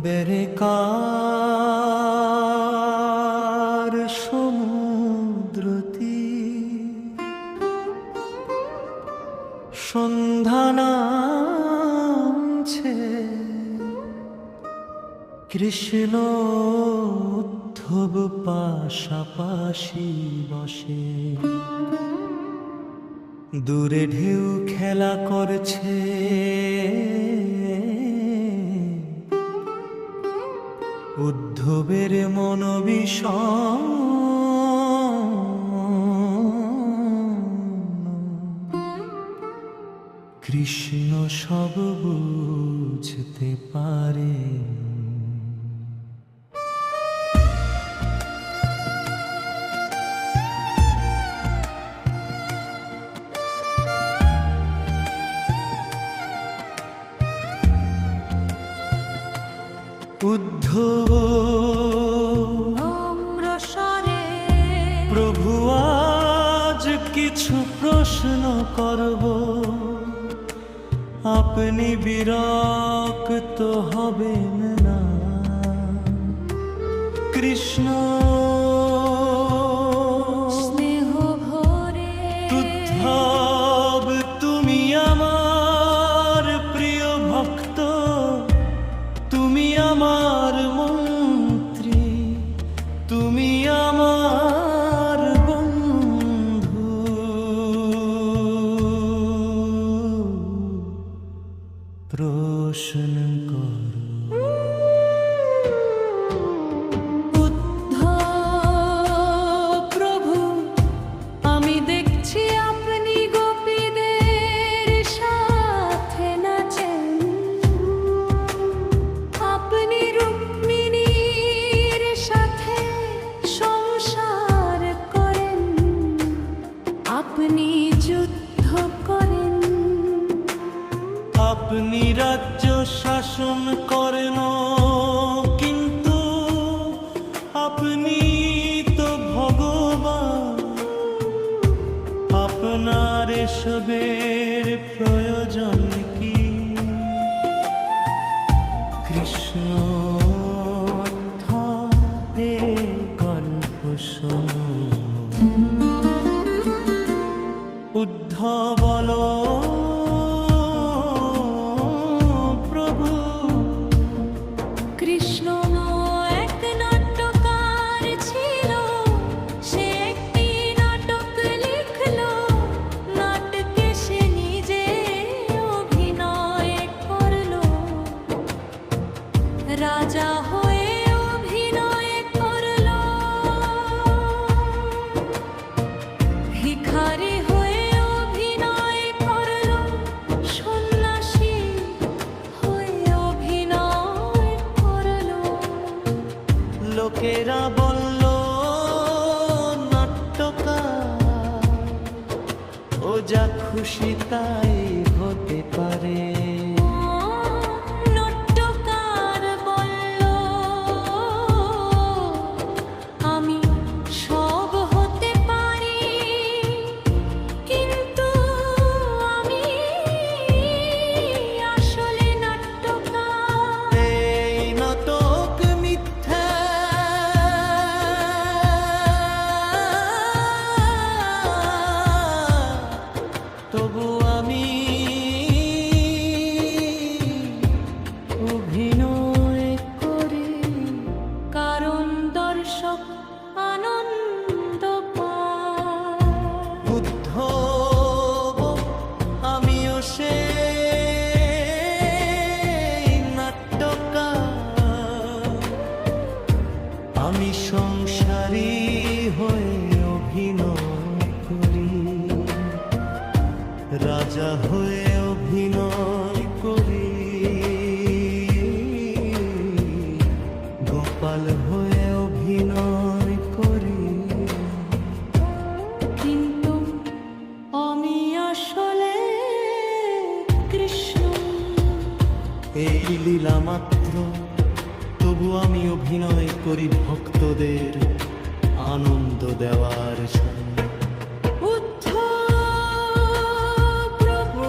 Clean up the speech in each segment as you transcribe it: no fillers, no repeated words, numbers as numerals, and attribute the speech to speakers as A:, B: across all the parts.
A: বেরেকার সমুদ্রতি সন্ধ্যা নামছে, কৃষ্ণ উদ্ধব পাশাপাশি বসে, দূরে ঢেউ খেলা করছে, উদ্ধবের মন বিষণ্ণ, কৃষ্ণ সব বুঝতে পারে। উদ্ধব
B: নম্রস্বরে
A: প্রভু আজ কিছু প্রশ্ন করব, আপনি বিরক্ত হবেন না। কৃষ্ণ
B: স্নেহ ভরে
A: উদ্ধব তুমি আমার প্রিয় ভক্ত, তুমি আমার মন্ত্রী, তুমি আমার বন্ধু, প্রশ্ন করো।
B: উদ্ধব প্রভু, আমি দেখছি আপনি গোপীদের সাথে নাচেন, আপনি রুক্মিণীর সাথে সংসার করেন, আপনি যুদ্ধ করেন,
A: আপনি রাজ্য শাসন করেন, কিন্তু আপনি তো ভগবান, আপনার এসবের প্রয়োজন কি? কৃষ্ণ অর্থাৎ গল্প শোনো। উদ্ধব বলো প্রভু,
B: কৃষ্ণ এক নাট্যকার ছিল, সে একটি নাটক লিখলো, নাটকে সে নিজে অভিনয় করলো, রাজা হয়ে অভিনয় করলো, ভিখারি হয়ে অভিনয় করলো, সন্ন্যাসী হয়ে অভিনয় করলো।
A: লোকেরা বলল নাট্যকার, ও যা খুশি তাই হতে পারে।
B: নাট্যকার বলল, আমি সব হতে পারি, কিন্তু আমি আসলে নাট্যকার।
A: এই নাটক মিথ্যা, তবু আমি অভিনয় করি,
B: কারণ দর্শক আনন্দ পায়।
A: উদ্ধব আমিও সেই নাট্যকার, আমি সংসারী হয়ে অভিনয় করি, রাজা হয়ে অভিনয় করি, গোপাল হয়ে অভিনয় করি,
B: কিন্তু আমি আসলে কৃষ্ণ।
A: এই লীলা মাত্র, তবু আমি অভিনয় করি ভক্তদের আনন্দ দেওয়ার জন্য।
B: উদ্ধব প্রভু,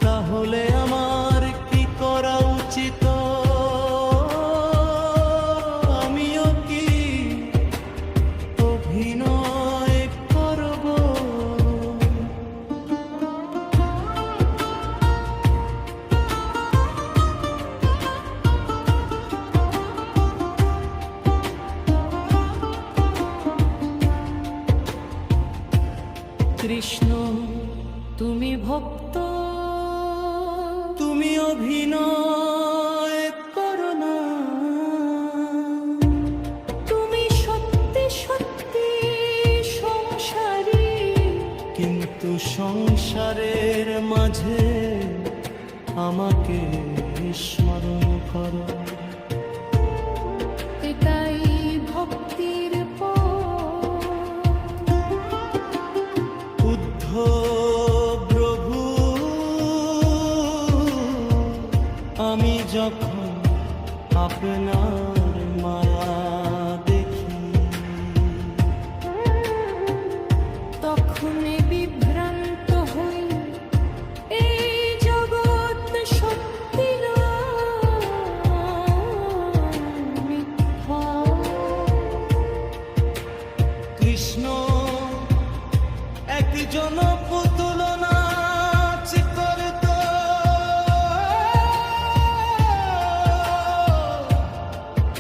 A: তাহলে আমার কি করা উচিত?
B: কৃষ্ণ তুমি ভক্ত,
A: তুমি অভিনয় করো না,
B: তুমি সত্যি সত্যি সংসারী,
A: কিন্তু সংসারের মাঝে আমাকে স্মরণ করো।
B: এটাই ভক্তির পথ।
A: প্রভু আমি যখন আপনার মায়া দেখি,
B: তখন বিভ্রান্ত হই এই জগৎ সত্যি মিথ্যা।
A: কৃষ্ণ একজন পুতুল নাচ করত,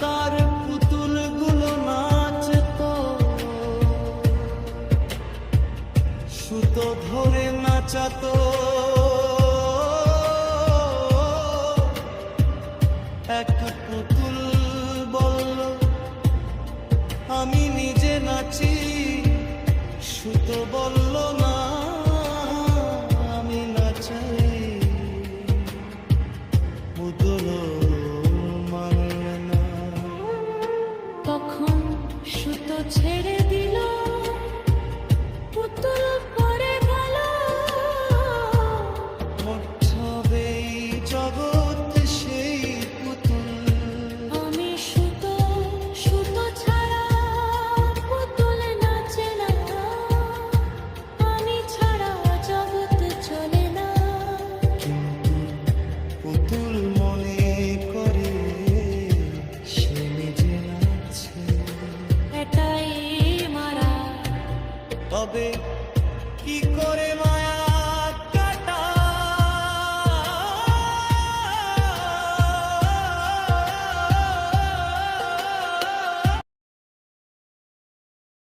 A: তার পুতুলগুলো নাচত, সুতো ধরে নাচাতো, এক পুতুল বলল আমি নিজে নাচি, সুতো বলল না আমি নাচাই, পুতুল মানল না।
B: তখন সুতো ছেড়ে দিল, পুতুল পরে গেল।
A: মরছবে এই জগৎ সেই পুতুল,
B: আমি সুতো সুতো ছাড়া পুতুল নাচে না, আমি ছাড়া জগৎ চলে না।
A: কিন্তু পুতুল মনে করে সে নিজে নাচছে।
B: এটাই মারা।
A: তবে কি করে